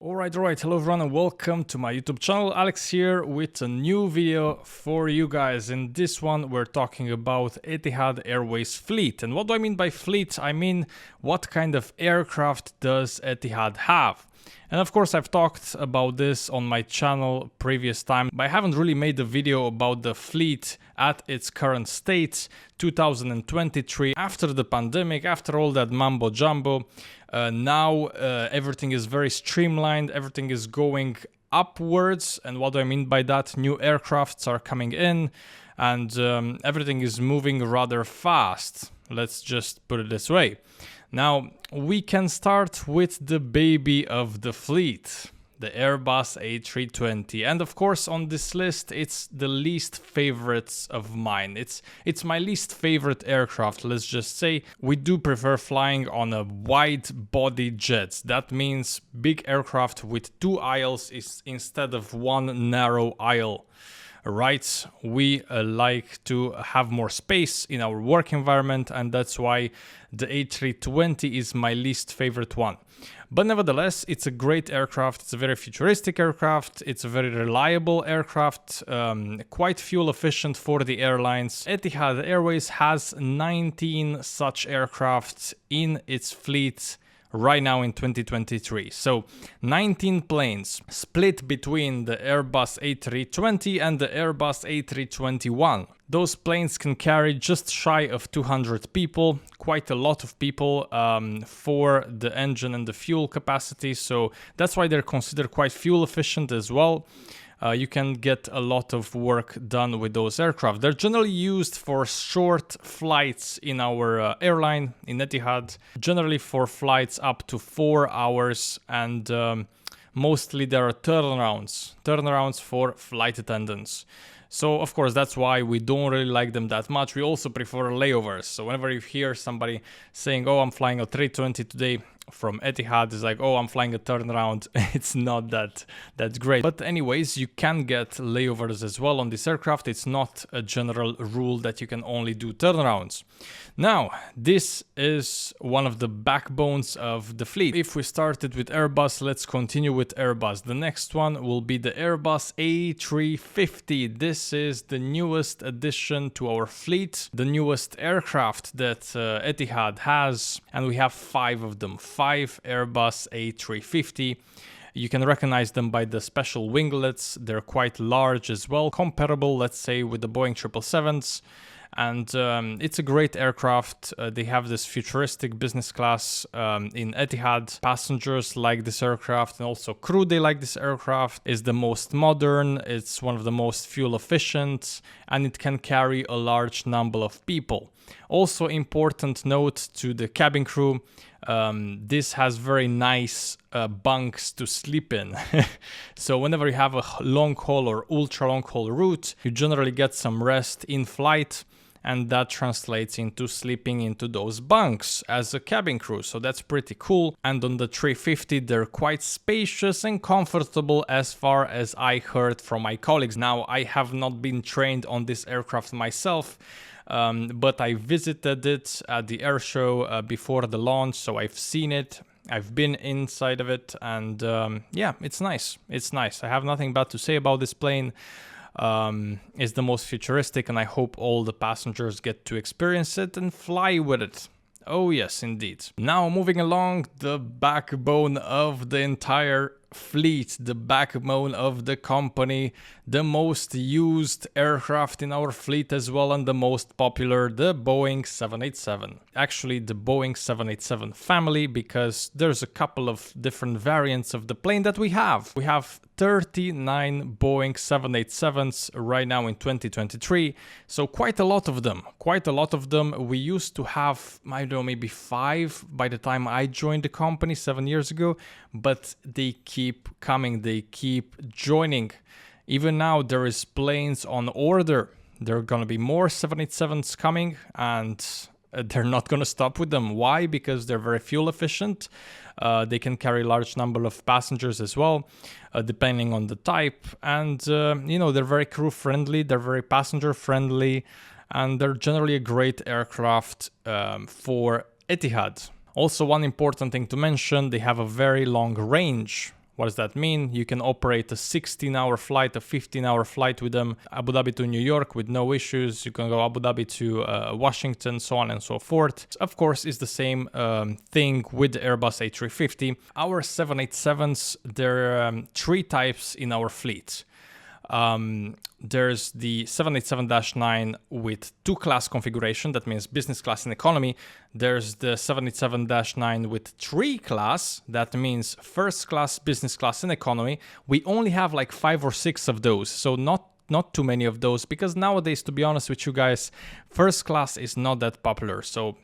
Alright, hello everyone and welcome to my YouTube channel. Alex here with a new video for you guys. In this one we're talking about Etihad Airways fleet. And what do I mean by fleet? I mean, what kind of aircraft does Etihad have? And of course I've talked about this on my channel previous time, but I haven't really made a video about the fleet at its current state, 2023, after the pandemic, after all that mambo jumbo. Now everything is very streamlined, everything is going upwards. And what do I mean by that? New aircrafts are coming in and everything is moving rather fast. Let's just put it this way. Now, we can start with the baby of the fleet, the Airbus A320. And of course, on this list, it's the least favorites of mine. It's my least favorite aircraft, let's just say. We do prefer flying on a wide-body jets. That means big aircraft with two aisles instead of one narrow aisle. Right, we like to have more space in our work environment, and that's why the A320 is my least favorite one. But nevertheless, it's a great aircraft, it's a very futuristic aircraft, it's a very reliable aircraft, quite fuel efficient for the airlines. Etihad Airways has 19 such aircraft in its fleet right now in 2023. So 19 planes split between the Airbus A320 and the Airbus A321. Those planes can carry just shy of 200 people, quite a lot of people for the engine and the fuel capacity. So that's why they're considered quite fuel efficient as well. You can get a lot of work done with those aircraft. They're generally used for short flights in our airline, in Etihad, generally for flights up to 4 hours, and mostly there are turnarounds for flight attendants. So of course that's why we don't really like them that much. We also prefer layovers. So whenever you hear somebody saying, oh, I'm flying a 320 today from Etihad, it's like, oh, I'm flying a turnaround. It's not that great. But anyways, you can get layovers as well on this aircraft. It's not a general rule that you can only do turnarounds. Now, this is one of the backbones of the fleet. If we started with Airbus, let's continue with Airbus. The next one will be the Airbus A350. This is the newest addition to our fleet, the newest aircraft that Etihad has, and we have 5 of them. 5 Airbus A350. You can recognize them by the special winglets. They're quite large as well, comparable, let's say, with the Boeing 777s. And it's a great aircraft. They have this futuristic business class in Etihad. Passengers like this aircraft, and also crew, they like this aircraft. It's the most modern, it's one of the most fuel efficient, and it can carry a large number of people. Also important note to the cabin crew, this has very nice bunks to sleep in. So whenever you have a long haul or ultra long haul route, you generally get some rest in flight, and that translates into sleeping into those bunks as a cabin crew. So that's pretty cool. And on the 350, they're quite spacious and comfortable as far as I heard from my colleagues. Now, I have not been trained on this aircraft myself, but I visited it at the air show before the launch, so I've seen it. I've been inside of it, and yeah, it's nice. It's nice. I have nothing bad to say about this plane. It's the most futuristic, and I hope all the passengers get to experience it and fly with it. Oh yes, indeed. Now moving along, the backbone of the entire fleet, the backbone of the company, the most used aircraft in our fleet as well, and the most popular, the Boeing 787. Actually, the Boeing 787 family, because there's a couple of different variants of the plane that we have. We have 39 Boeing 787s right now in 2023, so quite a lot of them. We used to have, I don't know, maybe 5 by the time I joined the company 7 years ago, but they keep coming, they keep joining. Even now there is planes on order. There are gonna be more 787s coming, and they're not gonna stop with them. Why? Because they're very fuel efficient. They can carry a large number of passengers as well, depending on the type. And, you know, they're very crew friendly, they're very passenger friendly, and they're generally a great aircraft for Etihad. Also, one important thing to mention, they have a very long range. What does that mean? You can operate a 16-hour flight, a 15-hour flight with them, Abu Dhabi to New York with no issues. You can go Abu Dhabi to Washington, so on and so forth. Of course, it's the same thing with the Airbus A350. Our 787s, there are three types in our fleet. There's the 787-9 with two-class configuration, that means business class and economy. There's the 787-9 with three-class, that means first class, business class, and economy. We only have like 5 or 6 of those, so not too many of those, because nowadays, to be honest with you guys, first class is not that popular. So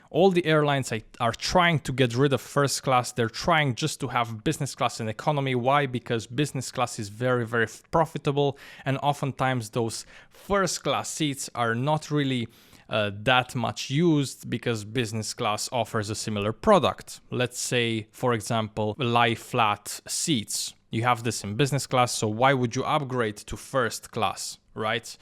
all the airlines are trying to get rid of first class. They're trying just to have business class and economy. Why? Because business class is very, very profitable. And oftentimes those first class seats are not really that much used because business class offers a similar product. Let's say, for example, lie flat seats. You have this in business class. So why would you upgrade to first class, right?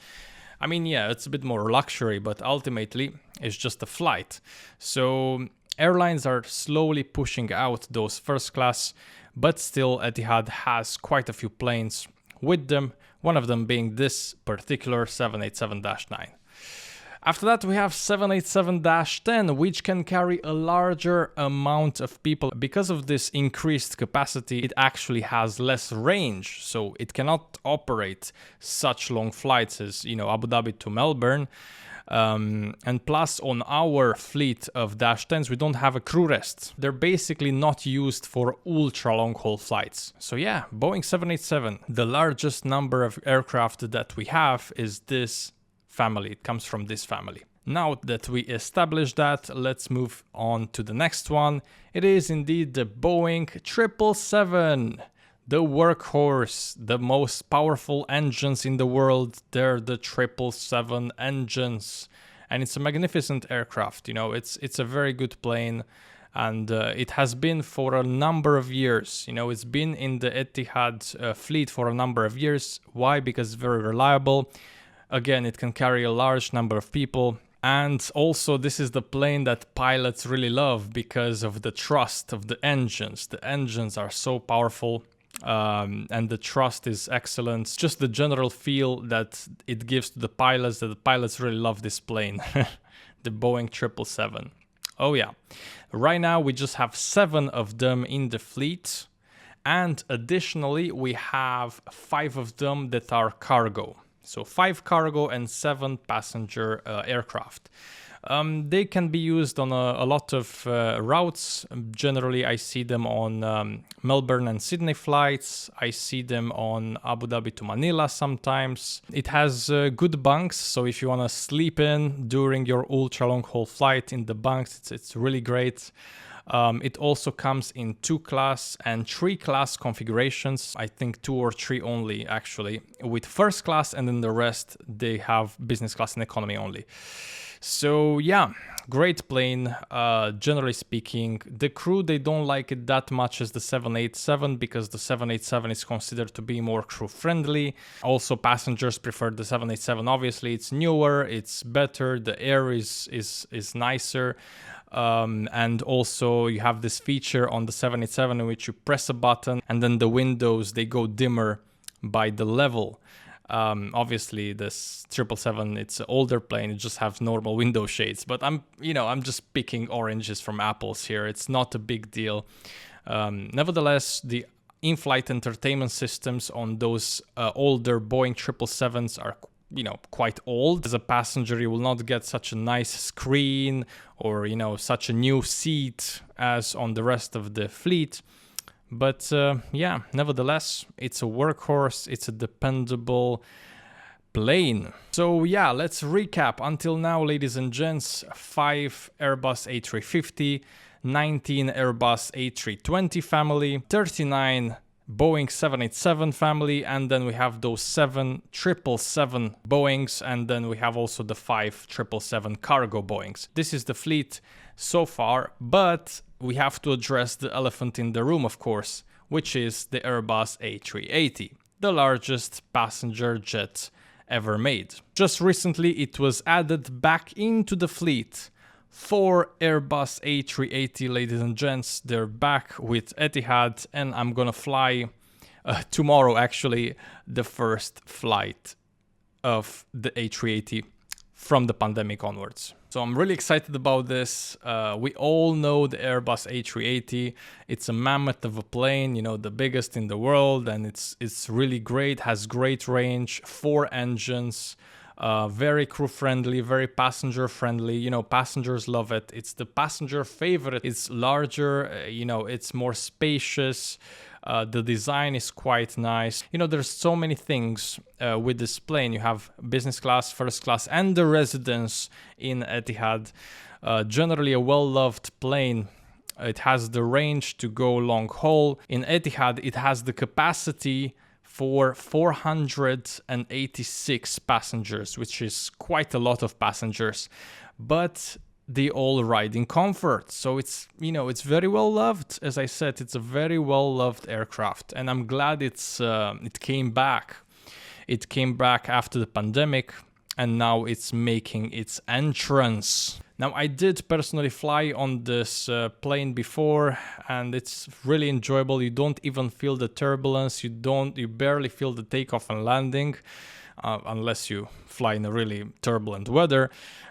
I mean, yeah, it's a bit more luxury, but ultimately it's just a flight. So airlines are slowly pushing out those first class, but still Etihad has quite a few planes with them, one of them being this particular 787-9. After that, we have 787-10, which can carry a larger amount of people. Because of this increased capacity, it actually has less range, so it cannot operate such long flights as, Abu Dhabi to Melbourne. And plus, on our fleet of Dash 10s, we don't have a crew rest. They're basically not used for ultra long haul flights. So yeah, Boeing 787, the largest number of aircraft that we have is this family. It comes from this family. Now that we established that, let's move on to the next one. It is indeed the Boeing 777, the workhorse, the most powerful engines in the world. They're the 777 engines, and it's a magnificent aircraft. It's a very good plane, and it has been for a number of years. It's been in the Etihad fleet for a number of years. Why? Because it's very reliable. Again, it can carry a large number of people. And also, this is the plane that pilots really love because of the thrust of the engines. The engines are so powerful, and the thrust is excellent. Just the general feel that it gives to the pilots, that the pilots really love this plane, the Boeing 777. Oh yeah. Right now, we just have 7 of them in the fleet. And additionally, we have 5 of them that are cargo. So 5 cargo and 7 passenger aircraft. They can be used on a lot of routes. Generally, I see them on Melbourne and Sydney flights. I see them on Abu Dhabi to Manila sometimes. It has good bunks, so if you want to sleep in during your ultra long haul flight in the bunks, it's really great. It also comes in 2-class and 3-class configurations. I think 2 or 3 only, actually, with first class, and then the rest, they have business class and economy only. So yeah, great plane, generally speaking. The crew, they don't like it that much as the 787 because the 787 is considered to be more crew friendly. Also, passengers prefer the 787. Obviously, it's newer, it's better, the air is nicer. And also you have this feature on the 787 in which you press a button and then the windows, they go dimmer by the level. Obviously this 777, it's an older plane, it just has normal window shades, but I'm just picking oranges from apples here. It's not a big deal. Nevertheless, the in-flight entertainment systems on those older Boeing 777s are quite old. As a passenger, you will not get such a nice screen or, such a new seat as on the rest of the fleet. But yeah, nevertheless, it's a workhorse, it's a dependable plane. So yeah, let's recap. Until now, ladies and gents, 5 Airbus A350, 19 Airbus A320 family, 39 Boeing 787 family, and then we have those 7 777 Boeings, and then we have also the 5 777 cargo Boeings. This is the fleet so far, but we have to address the elephant in the room, of course, which is the Airbus A380, the largest passenger jet ever made. Just recently, it was added back into the fleet 4 Airbus A380, ladies and gents. They're back with Etihad, and I'm gonna fly tomorrow, actually, the first flight of the A380 from the pandemic onwards. So I'm really excited about this. We all know the Airbus A380. It's a mammoth of a plane, you know, the biggest in the world, and it's really great, has great range, 4 engines, very crew friendly, very passenger friendly. You know, passengers love it. It's the passenger favorite. It's larger, you know, it's more spacious. The design is quite nice. You know, there's so many things with this plane. You have business class, first class, and the residence in Etihad. Generally a well-loved plane. It has the range to go long haul. In Etihad, it has the capacity for 486 passengers, which is quite a lot of passengers. But they all ride in comfort, so it's, you know, it's very well loved. As I said, it's a very well loved aircraft, and I'm glad it came back. It came back after the pandemic, and now it's making its entrance. Now, I did personally fly on this plane before, and it's really enjoyable. You don't even feel the turbulence. You barely feel the takeoff and landing, unless you fly in a really turbulent weather.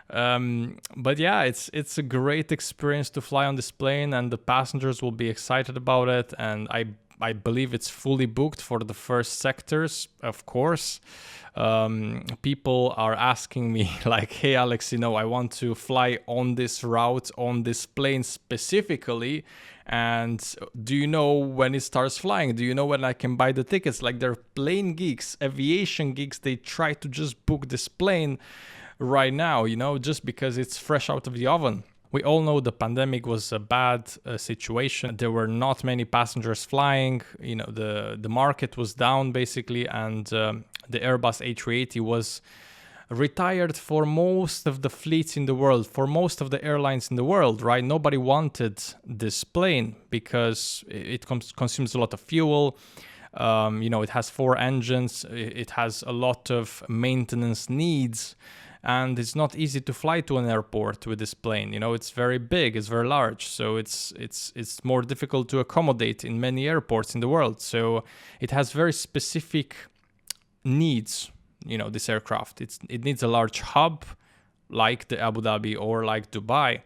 But yeah, it's a great experience to fly on this plane, and the passengers will be excited about it. And I believe it's fully booked for the first sectors, of course. People are asking me like, hey Alex, you know, I want to fly on this route, on this plane specifically, and do you know when it starts flying? Do you know when I can buy the tickets? Like, they're plane geeks, aviation geeks. They try to just book this plane right now, you know, just because it's fresh out of the oven. We all know the pandemic was a bad situation. There were not many passengers flying. You know, the market was down basically, and the Airbus A380 was retired for most of the fleets in the world, for most of the airlines in the world, right? Nobody wanted this plane because it consumes a lot of fuel. You know, it has 4 engines. It has a lot of maintenance needs. And it's not easy to fly to an airport with this plane. You know, it's very big, it's very large, so it's more difficult to accommodate in many airports in the world. So it has very specific needs, you know, this aircraft. It needs a large hub, like the Abu Dhabi or like Dubai,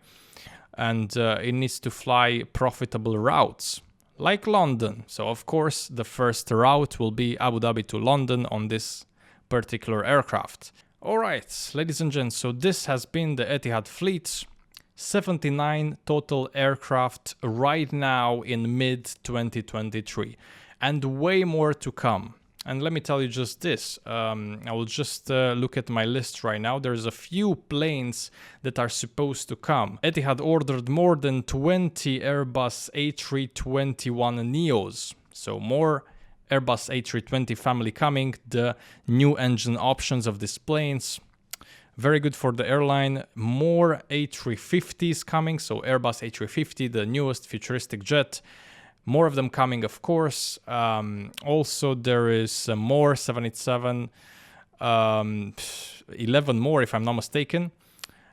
and it needs to fly profitable routes, like London. So of course, the first route will be Abu Dhabi to London on this particular aircraft. Alright, ladies and gents, so this has been the Etihad Fleet. 79 total aircraft right now in mid-2023, and way more to come. And let me tell you just this, I will just look at my list right now. There's a few planes that are supposed to come. Etihad ordered more than 20 Airbus A321neos, so more Airbus A320 family coming, the new engine options of these planes. Very good for the airline. More A350s coming, so Airbus A350, the newest futuristic jet. More of them coming, of course. Also, there is more 787, 11 more if I'm not mistaken,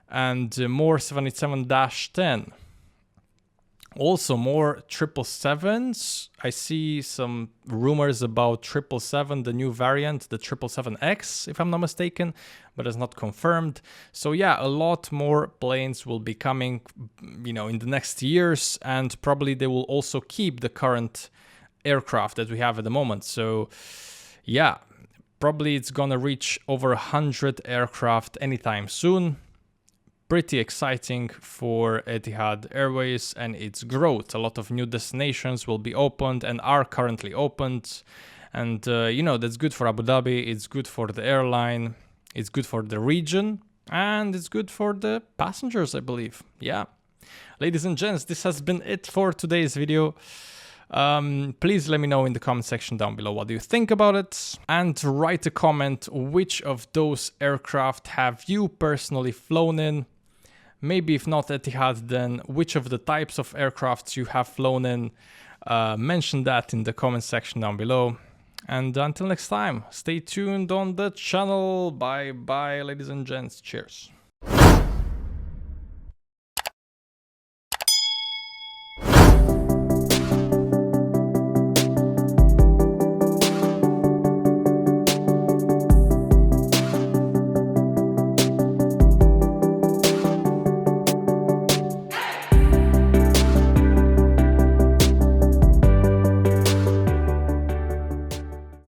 and more 787-10. Also more 777s. I see some rumors about 777, the new variant, the 777X, if I'm not mistaken, but it's not confirmed. So yeah, a lot more planes will be coming, you know, in the next years, and probably they will also keep the current aircraft that we have at the moment. So yeah, probably it's gonna reach over 100 aircraft anytime soon. Pretty exciting for Etihad Airways and its growth. A lot of new destinations will be opened and are currently opened. And, you know, that's good for Abu Dhabi. It's good for the airline. It's good for the region. And it's good for the passengers, I believe. Yeah. Ladies and gents, this has been it for today's video. Please let me know in the comment section down below what do you think about it, and write a comment which of those aircraft have you personally flown in. Maybe if not Etihad, then which of the types of aircrafts you have flown in. Mention that in the comment section down below. And until next time, stay tuned on the channel. Bye bye, ladies and gents. Cheers.